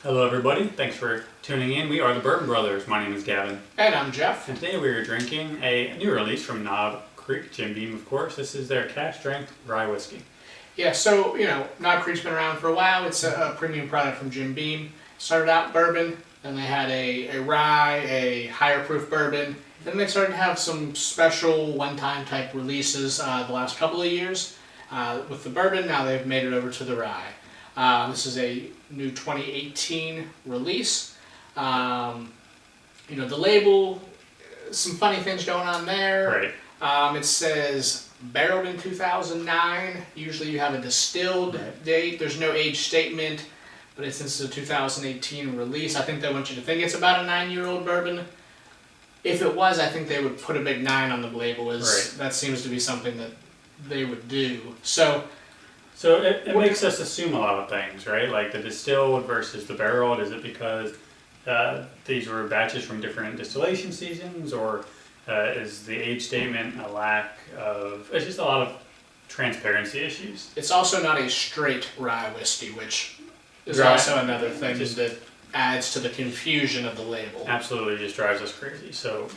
Hello everybody, thanks for tuning in. We are the Bourbon Brothers. My name is Gavin. And I'm Jeff. And today we are drinking a new release from Knob Creek, Jim Beam of course. This is their Cask Strength Rye Whiskey. Yeah, so, Knob Creek's been around for a while. It's a premium product from Jim Beam. Started out bourbon, then they had a rye, a higher proof bourbon. Then they started to have some special one-time type releases the last couple of years. With the bourbon, now they've made it over to the rye. This is a new 2018 release. The label, some funny things going on there. Right. It says barreled in 2009. Usually you have a distilled date. There's no age statement, but since it's a 2018 release, I think they want you to think it's about a 9-year-old bourbon. If it was, I think they would put a big 9 on the label. That seems to be something that they would do. So it makes us assume a lot of things, right? Like the distilled versus the barreled. Is it because these were batches from different distillation seasons, or is the age statement a lack of... It's just a lot of transparency issues. It's also not a straight rye whiskey, which is also another thing that adds to the confusion of the label. Absolutely, just drives us crazy. So,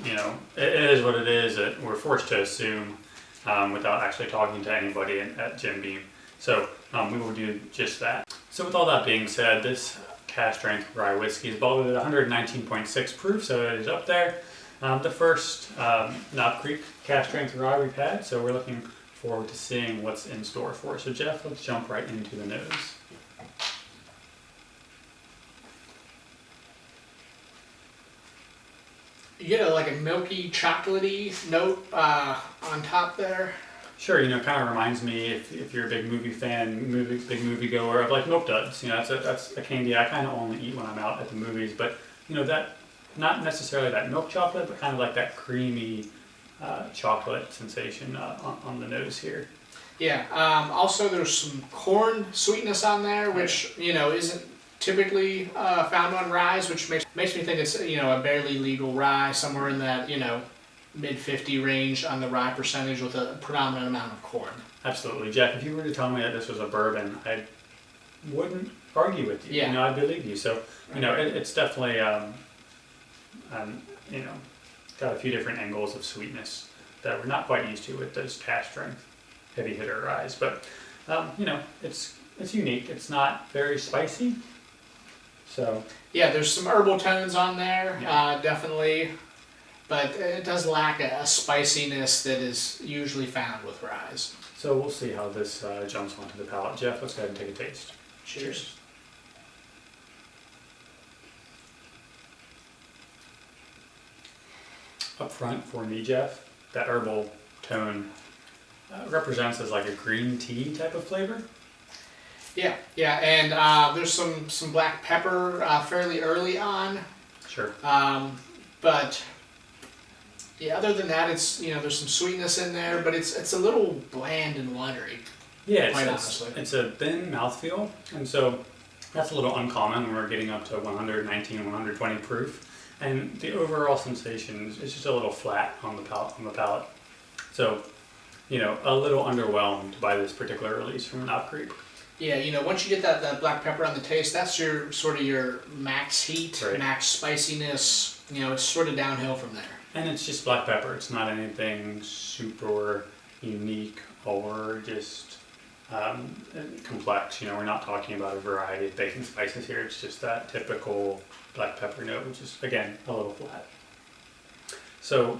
it is what it is. We're forced to assume without actually talking to anybody at Jim Beam. So we will do just that. So with all that being said, this Cask Strength Rye Whiskey is bottled at 119.6 proof, so it is up there. The first Knob Creek Cask Strength Rye we've had, so we're looking forward to seeing what's in store for us. So Jeff, let's jump right into the nose. You get a milky, chocolatey note on top there. Sure, kind of reminds me, if you're a big movie fan, big movie goer, of like Milk Duds. That's a candy I kind of only eat when I'm out at the movies. But that, not necessarily that milk chocolate, but kind of like that creamy chocolate sensation on the nose here. Yeah. Also, there's some corn sweetness on there, which isn't typically found on ryes, which makes me think it's a barely legal rye, somewhere in that mid-50 range on the rye percentage with a predominant amount of corn. Absolutely. Jeff, if you were to tell me that this was a bourbon, I wouldn't argue with you. Yeah. I believe you. So, it's definitely, got a few different angles of sweetness that we're not quite used to with those Cask Strength heavy hitter ryes. But, it's unique. It's not very spicy. So. Yeah, there's some herbal tones on there, definitely. But it does lack a spiciness that is usually found with ryes. So we'll see how this jumps onto the palate. Jeff, let's go ahead and take a taste. Cheers. Up front for me, Jeff, that herbal tone represents as like a green tea type of flavor. Yeah, and there's some black pepper fairly early on. Sure. But yeah, other than that, it's there's some sweetness in there, but it's a little bland and watery. Yeah, honestly, it's a thin mouthfeel, and so that's a little uncommon when we're getting up to 119, 120 proof, and the overall sensation is just a little flat on the palate. So, a little underwhelmed by this particular release from Knob Creek. Yeah, once you get that black pepper on the taste, that's your max heat, max spiciness. It's sort of downhill from there. And it's just black pepper. It's not anything super unique or just complex. We're not talking about a variety of baking spices here. It's just that typical black pepper note, which is, again, a little flat. So,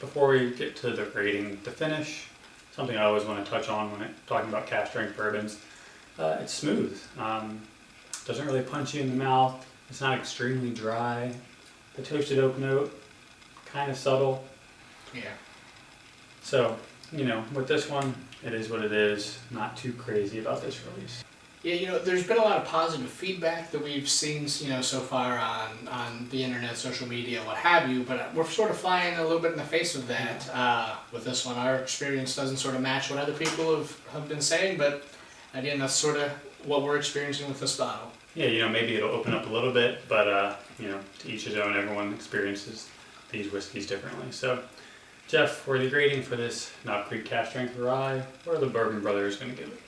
before we get to the rating, the finish, something I always want to touch on when talking about cask strength bourbons, it's smooth. Doesn't really punch you in the mouth. It's not extremely dry. The toasted oak note, kind of subtle. Yeah. So, with this one, it is what it is. Not too crazy about this release. Yeah, there's been a lot of positive feedback that we've seen, so far on the internet, social media, what have you, but we're sort of flying a little bit in the face of that with this one. Our experience doesn't sort of match what other people have been saying, but again, that's sort of what we're experiencing with this bottle. Yeah, maybe it'll open up a little bit, but, to each his own. Everyone experiences these whiskeys differently. So, Jeff, for the grading for this Knob Creek Cask Strength Rye, what are the Bourbon Brothers going to give it?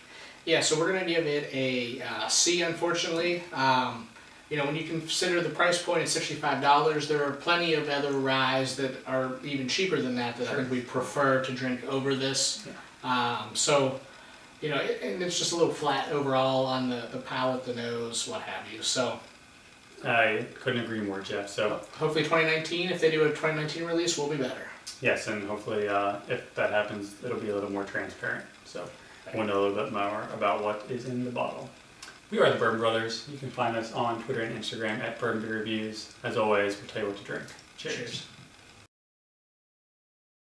Yeah, so we're going to give it a C, unfortunately. when you consider the price point at $65, there are plenty of other ryes that are even cheaper than that I think we prefer to drink over this. And it's just a little flat overall on the palate, the nose, what have you. So I couldn't agree more, Jeff. So hopefully 2019, if they do a 2019 release, will be better. yes, and hopefully if that happens, it'll be a little more transparent. So we'll know a little bit more about what is in the bottle. We are the Bourbon Brothers. You can find us on Twitter and Instagram at Bourbon Beer Reviews. As always, we'll tell you what to drink. Cheers.